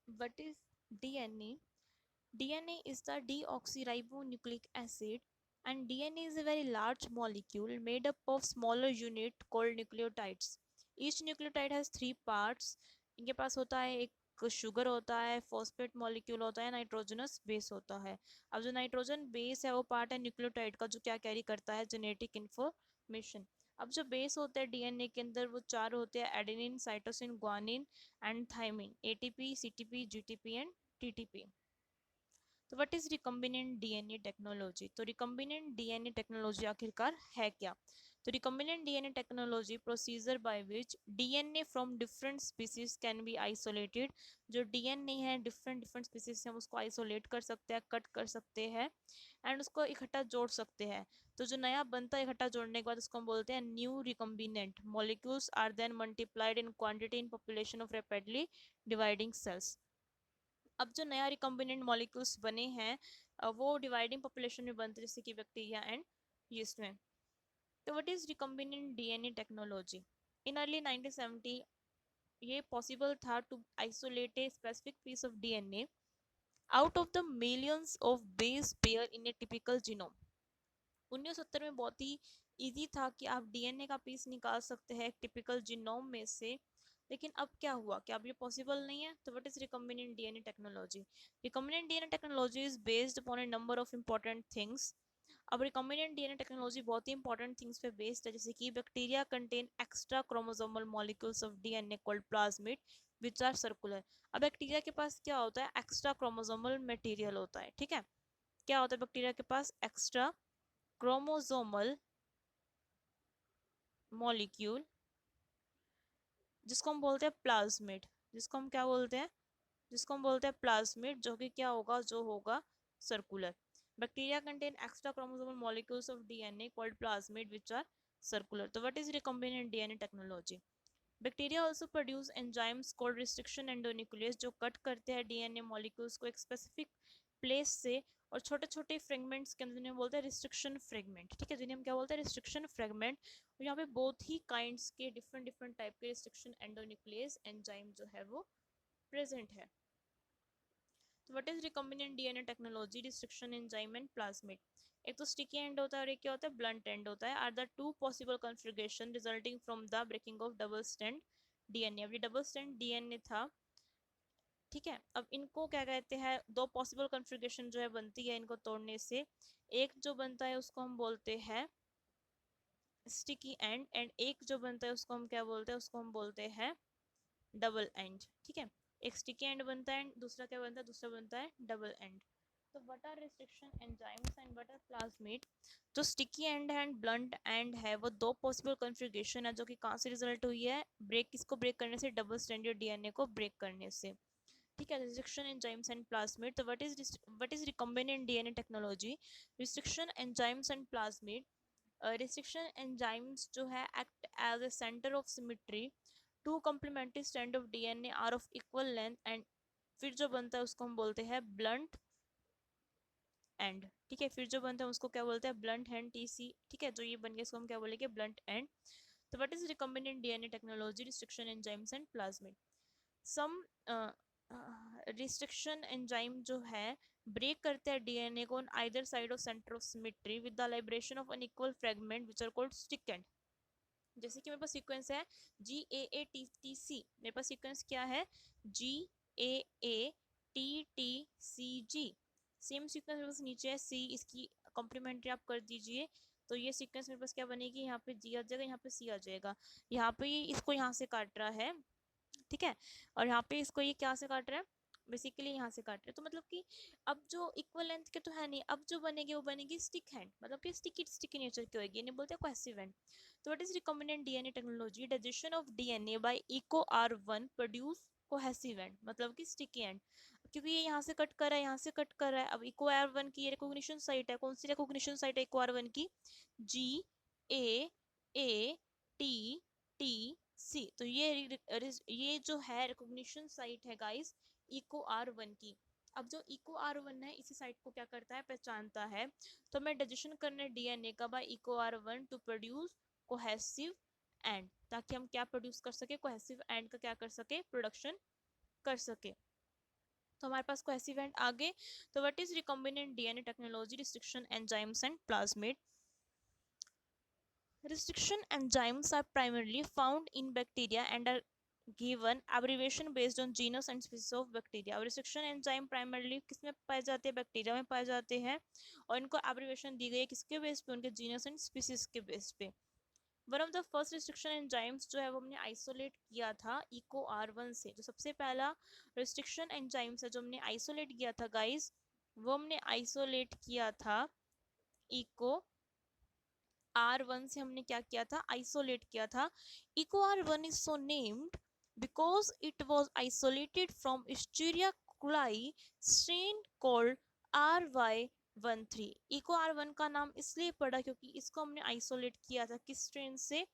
What is DNA? DNA is the deoxyribonucleic acid, and DNA is a very large molecule made up of smaller unit called nucleotides. Each nucleotide has three parts. इनके पास होता है एक sugar होता है, phosphate molecule होता है, nitrogenous base होता है. अब जो नाइट्रोजन बेस है वो पार्ट है न्यूक्लियोटाइड का जो क्या कैरी करता है जेनेटिक इंफॉर्मेशन. अब जो बेस होते हैं डीएनए के अंदर वो चार होते हैं adenine cytosine guanine and thymine ATP CTP GTP and TTP. तो what is recombinant DNA technology. तो रिकम्बिनेंट डीएनए टेक्नोलॉजी आखिरकार है क्या. तो recombinant DNA technology procedure by which DNA from different species can be isolated. जो DNA है different different species से हम उसको आइसोलेट कर सकते हैं, कट कर सकते हैं एंड उसको इकट्ठा जोड़ सकते हैं. तो जो नया बनता है इकट्ठा जोड़ने के बाद उसको हम बोलते हैं new recombinant. Molecules are then multiplied in quantity in population of rapidly dividing cells. अब जो नया रिकम्बिनेंट मॉलिक्यूल्स बने हैं वो डिवाइडिंग पॉपुलेशन में बनते हैं जैसे कि बैक्टीरिया एंड यीस्ट में. तो what is recombinant DNA technology. In early 1970 ये पॉसिबल था to isolate a specific piece of DNA out of the millions of base pair in a typical genome. 1970 में बहुत ही इजी था कि आप डीएनए का पीस निकाल सकते हैं एक टिपिकल जीनोम में से. लेकिन अब क्या हुआ, क्या अब ये पॉसिबल नहीं है. तो what is recombinant DNA technology. Recombinant DNA technology is based upon a number of important things. अब रिकम्बिनेंट डीएनए टेक्नोलॉजी बहुत ही इंपॉर्टेंट थिंग्स पे बेस्ड है जैसे कि bacteria contain extra chromosomal molecules of DNA called plasmid which are circular. अब bacteria के पास क्या होता है, एक्स्ट्रा क्रोमोसोमल मटेरियल होता है. ठीक है, क्या होता है बैक्टीरिया के पास, एक्स्ट्रा क्रोमोसोमल मॉलिक्यूल जिसको हम बोलते हैं प्लाज्मिड. जिसको हम क्या बोलते हैं, जिसको हम बोलते हैं प्लाज्मिड, जो कि क्या होगा, जो होगा circular. Bacteria contain extra chromosomal molecules of DNA called plasmid which are circular. तो what is recombinant DNA technology. Bacteria also produce enzymes called restriction endonuclease जो कट करते हैं डीएनए मॉलिक्यूल्स को एक स्पेसिफिक प्लेस से और छोटे छोटे फ्रेगमेंट्स के अंदर जिन्हें हम बोलते हैं रिस्ट्रिक्शन फ्रेगमेंट. ठीक है, जिन्हें हम क्या बोलते हैं, रिस्ट्रिक्शन फ्रेगमेंट. और यहाँ पे बहुत ही काइंड्स के डिफरेंट डिफरेंट टाइप के रिस्ट्रिक्शन एंडोन्यूक्लियस एंजाइम जो है वो प्रेजेंट है. तो what is recombinant DNA technology, restriction enzyme and plasmid. एक तो स्टिकी एंड होता है और एक क्या होता है, ब्लंट एंड होता है. Are the two possible configuration resulting from the breaking of double strand DNA. अब ये डबल स्ट्रैंड डीएनए था. ठीक है, अब इनको क्या कहते हैं, दो पॉसिबल कॉन्फ़िगरेशन जो है बनती है इनको तोड़ने से. एक जो बनता है उसको हम बोलते हैं स्टिकी एंड एंड एक जो बनता है उसको हम क्या बोलते हैं, उसको हम बोलते हैं डबल एंड. ठीक है, एक स्टिकी एंड बनता है दूसरा क्या बनता है, दूसरा बनता है डबल एंड. तो what are restriction enzymes and what are plasmid. जो sticky end and blunt end है वो दो पॉसिबल कॉन्फ़िगरेशन है जो कि कहाँ से रिजल्ट हुई है, ब्रेक किसको ब्रेक करने से, डबल स्ट्रैंडेड डीएनए को ब्रेक करने से. ठीक है, रिस्ट्रिक्शन एंजाइम्स एंड प्लाज्मिड. तो what is recombinant DNA technology. Restriction enzymes and plasmid. Restriction enzymes जो है act as a centre of symmetry. Two complementary strand of DNA are of equal length and फिर जो बनता है उसको हम बोलते हैं ब्लंट एंड. ठीक है, फिर जो बनता है उसको क्या बोलते हैं, ब्लंट एंड टीसी. ठीक है, जो ये बन गया इसको हम क्या बोलेंगे, ब्लंट एंड. तो what is recombinant DNA technology, restriction enzymes and plasmid. Some restriction enzyme जो है ब्रेक करते हैं डीएनए को on either side of centre of symmetry with the liberation of unequal fragment which are called stick. जैसे कि मेरे पास sequence है GAATTC. मेरे पास सीक्वेंस क्या है, GAATTCG. सेम सीक्वेंस मेरे पास नीचे है C, इसकी कॉम्प्लीमेंट्री आप कर दीजिए. तो ये सीक्वेंस मेरे पास क्या बनेगी, यहाँ पे G आ जाएगा, यहाँ पे C आ जाएगा. यहाँ पे ये इसको यहाँ से काट रहा है. ठीक है, और यहाँ पे इसको ये क्या से काट रहा है, बेसिकली यहाँ से काट रहे हैं. तो मतलब कि अब जो इक्वल लेंथ के तो है नहीं, अब जो बनेगी वो बनेगी स्टिक हैंड, मतलब कि स्टिकी स्टिकी नेचर की होगी, इन्हें बोलते हैं कोहेसिव हैंड. तो what is recombinant DNA technology. Digestion of DNA by eco R1 produce cohesive end, मतलब कि स्टिकी एंड. क्योंकि ये यहाँ से कट कर रहा है, यहाँ से कट कर रहा है. अब इको R1 की ये रिकॉग्निशन साइट है, कौन सी रिकॉग्निशन साइट है इको R1 की, GAATTC. तो ये जो है रिकॉग्निशन साइट है गाइस इको R1 की. अब जो इको R1 है इसी साइट को क्या करता है, पहचानता है. तो मैं डाइजेशन करने डीएनए का by eco R1 to produce cohesive end, ताकि हम क्या प्रोड्यूस कर सके, कोहेसिव एंड का क्या कर सके, प्रोडक्शन कर सके. तो हमारे पास कोई ऐसे इवेंट आ गए। तो what is recombinant DNA technology, restriction enzymes and plasmid. Restriction enzymes are primarily found in bacteria and are given abbreviation based on genus and species of bacteria। अब restriction enzyme primarily किसमें पाए जाते हैं, bacteria में पाए जाते हैं, और इनको abbreviation दी गई है किसके बेस पे, उनके जीनस एंड स्पीसीज के बेस पे। One of the first restriction enzymes जो है वो हमने आइसोलेट किया था इको R1 से। जो सबसे पहला रिस्ट्रिक्शन एंजाइम्स है जो हमने आइसोलेट किया था गाइस, वो हमने आइसोलेट किया था इको R1 से। हमने क्या किया था, आइसोलेट किया था। Eco R1 is so named because it was isolated from Escherichia coli strain called RY13। Eco R1 का नाम इसलिए पड़ा क्योंकि इसको हमने आइसोलेट किया था किस स्ट्रेन से,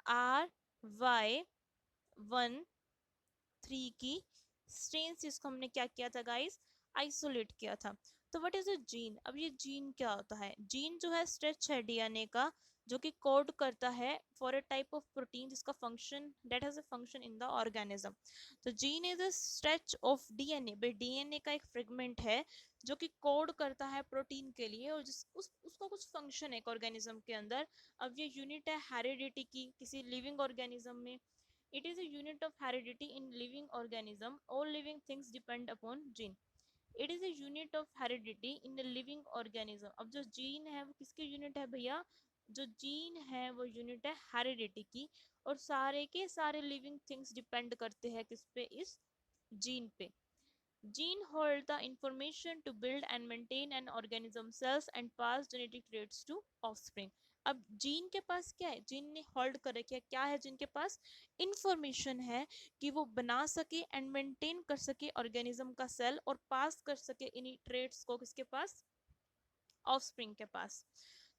RY13 की स्ट्रेन से इसको हमने क्या किया था गाइस, आइसोलेट किया था। तो व्हाट इज अ जीन। अब ये जीन क्या होता है, जीन जो है स्ट्रेच है डीएनए का जो कि कोड करता है for a type of protein जिसका function that has a function in the organism. तो gene is a stretch of DNA, भाई डीएनए का एक फ्रेगमेंट है जो कि कोड करता है प्रोटीन के लिए, और उसका कुछ फंक्शन है एक ऑर्गेनिज्म के अंदर। अब ये यूनिट है हेरिडिटी की किसी लिविंग ऑर्गेनिज्म में। It is a unit of heredity in living organism. All living things depend upon gene. It is a unit of heredity in a living organism। अब जो जीन है वो किसकी यूनिट है भैया, जो जीन है वो यूनिट है हेरिडिटी की, और सारे के सारे लिविंग थिंग्स डिपेंड करते हैं किस पे, इस जीन पे। Gene hold the information to build and maintain an organism cells and pass genetic traits to offspring। अब जीन के पास क्या है, जीन ने होल्ड कर रखा है, क्या है जीन के पास, इंफॉर्मेशन है कि वो बना सके एंड मेंटेन कर सके ऑर्गेनिज्म का सेल, और पास कर सके इन्हीं ट्रेट्स को किसके पास, ऑफस्प्रिंग के पास।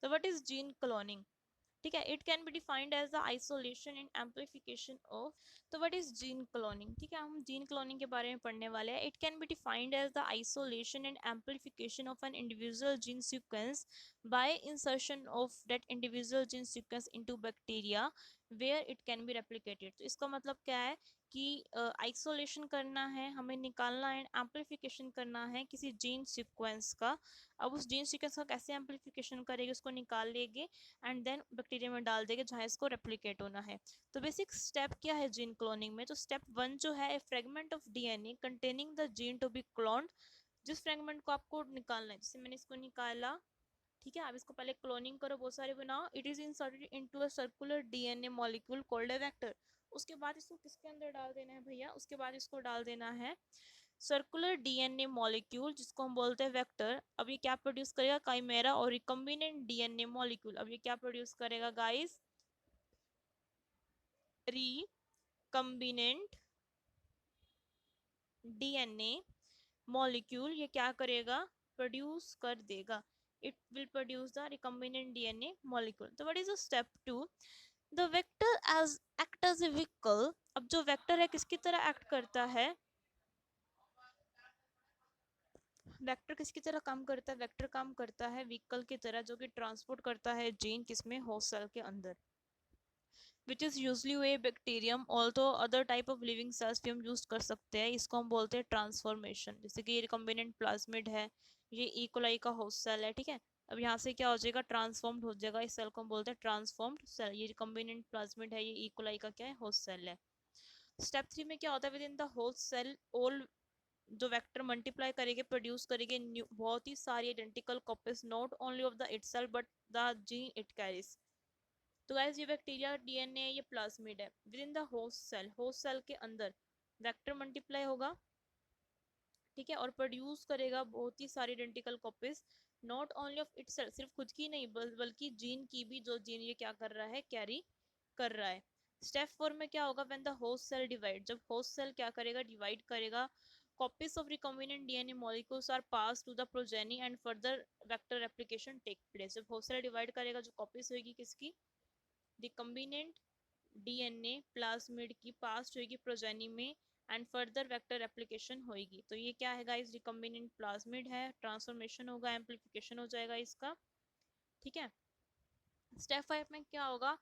तो व्हाट इज जीन क्लोनिंग, ठीक है, it can be defined as the isolation and amplification of. तो व्हाट इज जीन क्लोनिंग, ठीक है, हम जीन क्लोनिंग के बारे में पढ़ने वाले हैं। It can be defined as the isolation and amplification of an individual gene sequence by insertion of that individual gene sequence into bacteria where it can be replicated. तो इसका मतलब क्या है कि आइसोलेशन करना है हमें, निकालना है, एम्पलीफिकेशन करना है किसी जीन सीक्वेंस का। अब उस जीन सीक्वेंस का कैसे एम्पलीफिकेशन करेंगे, उसको निकाल लेंगे एंड देन बैक्टीरिया में डाल देंगे जहाँ इसको रेप्लिकेट होना है। तो बेसिक स्टेप क्या है जीन क्लोनिंग में, तो स्टेप 1 जो है, a fragment of DNA containing the gene to be cloned. जिस फ्रेगमेंट को आपको निकालना है, जैसे मैंने इसको निकाला, ठीक है, आप इसको पहले क्लोनिंग करो, बहुत सारे बनाओ। It is inserted into a circular DNA molecule called a vector. उसके बाद इसको किसके अंदर डाल देना है भैया, उसके बाद इसको डाल देना है सर्कुलर डीएनए मॉलिक्यूल जिसको हम बोलते हैं वेक्टर। अब ये क्या प्रोड्यूस करेगा, काइमेरा और रिकम्बिनेंट डीएनए मॉलिक्यूल। अब ये क्या प्रोड्यूस करेगा गाइस, रिकम्बिनेंट डीएनए मॉलिक्यूल। ये क्या करेगा, प्रोड्यूस कर देगा, it will produce the recombinant DNA molecule. तो what is the step 2, the vector as act as a vehicle. अब जो वेक्टर है किसकी तरह एक्ट करता है, वेक्टर किसकी तरह काम करता है, वेक्टर काम करता है व्हीकल की तरह जो कि ट्रांसपोर्ट करता है जीन किसमें, होस्ट सेल के अंदर, which is usually way bacterium. Also other type of living cells भी हम यूज कर सकते हैं, इसको हम बोलते हैं ट्रांसफॉर्मेशन। जैसे कि ये रिकम्बिनेंट प्लाज्मिड है, ये इकोलाई का होस्ट सेल है, ठीक है। अब यहाँ से क्या हो जाएगा, ट्रांसफॉर्म्ड हो जाएगा, इस सेल को हम बोलते हैं ट्रांसफॉर्म्ड सेल। ये रिकम्बिनेंट प्लाज्मिड है, ये इकोलाई का क्या है, होस्ट सेल है। स्टेप 3 में क्या होता है, within the host cell all जो वेक्टर मल्टीप्लाई करेंगे, प्रोड्यूस करेंगे बहुत ही सारी identical copies, not only of the itself but the gene it carries. तो गाइस ये बैक्टीरिया डीएनए ये प्लाज्मिड है, within the host cell के अंदर वेक्टर मल्टीप्लाई होगा, ठीक है, और प्रोड्यूस करेगा बहुत ही सारी identical copies, not only of itself, सिर्फ खुद की नहीं बल्कि जीन की भी, जो जीन ये क्या कर रहा है, कैरी कर रहा है। स्टेप 4 में क्या होगा, when the host cell divide, जब होस्ट सेल क्या करेगा, डिवाइड करेगा, copies of recombinant DNA molecules are passed to the progeny and further vector replication take place। जब होस्ट सेल डिवाइड करेगा, जो कॉपीज होगी किसकी, रिकम्बिनेंट डीएनए प्लाज्मिड की पास होगी प्रोजेनी में, एंड फर्दर वेक्टर एप्लीकेशन होगी। तो ये क्या है गाइस, रिकम्बिनेंट प्लाज्मिड है, ट्रांसफॉर्मेशन होगा, एम्पलीफिकेशन हो जाएगा इसका, ठीक है। स्टेप 5 में क्या होगा?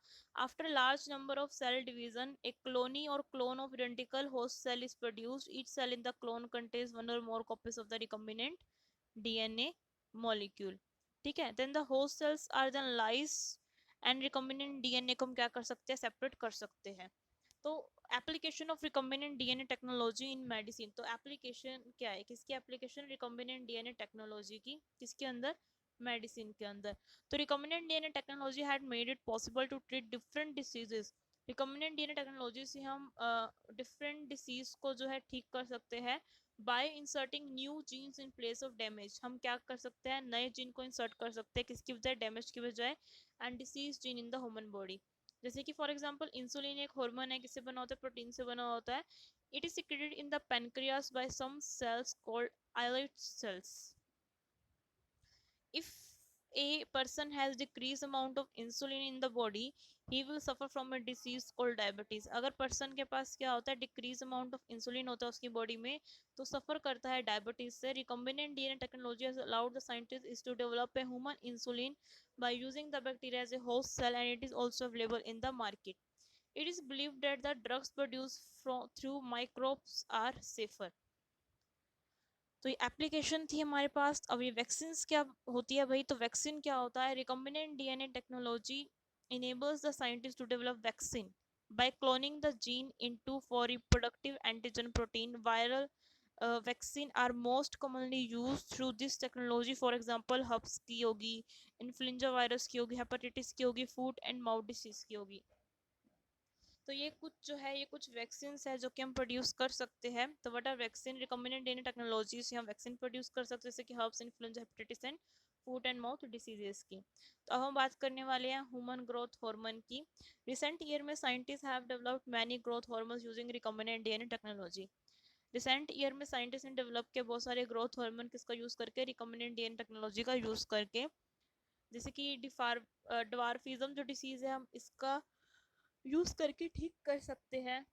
After large number of cell division a colony और clone of identical host cell is produced. Each cell in the clone contains one or more copies of the recombinant DNA molecule. ठीक है, then the host cells are then lysed and recombinant DNA को हम क्या कर सकते हैं? Separate कर सकते हैं. तो application of recombinant DNA technology in medicine, तो एप्लीकेशन क्या है, किसकी एप्लीकेशन? रिकम्बिनेंट डीएनए टेक्नोलॉजी की. किसके अंदर? मेडिसिन के अंदर. तो recombinant DNA technology had made it possible to treat different diseases. Recombinant DNA technology से हम डिफरेंट डिसीज को जो है ठीक कर सकते हैं by inserting new genes in place of damage. हम क्या कर सकते हैं? नए जीन को इंसर्ट कर सकते हैं, किसकी बजाय? डैमेज की बजाय. And disease gene in the human body. जैसे कि फॉर एग्जांपल इंसुलिन एक हार्मोन है, किससे बना होता है? प्रोटीन से बना होता है. It is secreted in the pancreas by some cells called islet cells. If a person has decreased amount of insulin in the body, he will suffer from a disease called diabetes. अगर person के पास क्या होता है? Decrease amount of insulin होता है उसकी body में, तो सफर करता है डायबिटीज से. Recombinant DNA technology has allowed the scientist is to develop a human insulin by using the bacteria as a host cell, and it is also available in the market. It is believed that the drugs produced through microbes are safer. तो ये application थी हमारे पास. अब ये vaccine क्या होती है भाई? तो वैक्सीन क्या होता है? Recombinant DNA technology enables the scientists to develop vaccine by cloning the gene into for reproductive antigen protein. Viral vaccine are most commonly used through this technology. For example, हब्स की होगी, इन्फ्लुएंजा वायरस की होगी, hepatitis की होगी, फूट and mouth disease की होगी. तो ये कुछ जो है, ये कुछ वैक्सीन है जो कि हम प्रोड्यूस कर सकते हैं. तो what are vaccine? Recombinant DNA technology से हम वैक्सीन प्रोड्यूस कर सकते हैं, जैसे कि हर्ब्स, influenza, hepatitis and foot and mouth diseases की. तो अब हम बात करने वाले हैं ह्यूमन ग्रोथ हार्मोन की. रिसेंट ईयर में scientist have developed many growth hormones using recombinant DNA technology. Recent year में साइंटिस्ट ने डेवलप किए बहुत सारे ग्रोथ हार्मोन, किसका यूज करके? रिकम्बिनेंट डीएनए टेक्नोलॉजी का यूज करके. जैसे कि डवार्फिज्म जो डिसीज है, हम इसका यूज करके ठीक कर सकते हैं.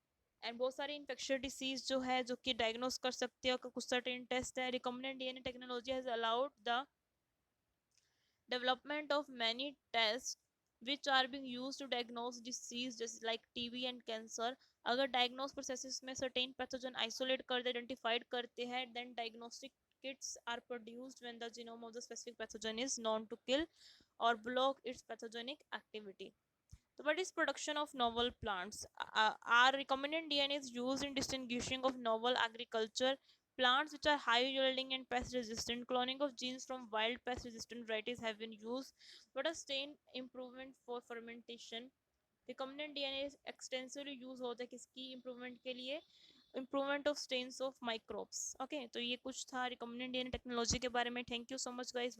एंड बहुत सारी इन्फेक्शियस डिसीज जो है, जो कि डायग्नोस कर सकते हैं, और कुछ सर्टेन टेस्ट है. Recombinant DNA technology has allowed the development of many tests which are being used to diagnose disease just like TB and cancer. अगर diagnose processes में certain pathogen isolate कर दे, identified करते हैं, then diagnostic kits are produced when the genome of the specific pathogen is known to kill or block its pathogenic activity. So what is production of novel plants? Our recombinant DNA is used in distinguishing of novel agriculture plants which are high yielding and pest resistant. Cloning of genes from wild pest resistant varieties have been used. What a stain improvement for fermentation. Recombinant DNA is extensively used होता है किसकी improvement के लिए? Improvement of stains of microbes. Okay, तो ये कुछ था recombinant DNA technology के बारे में. Thank you so much guys.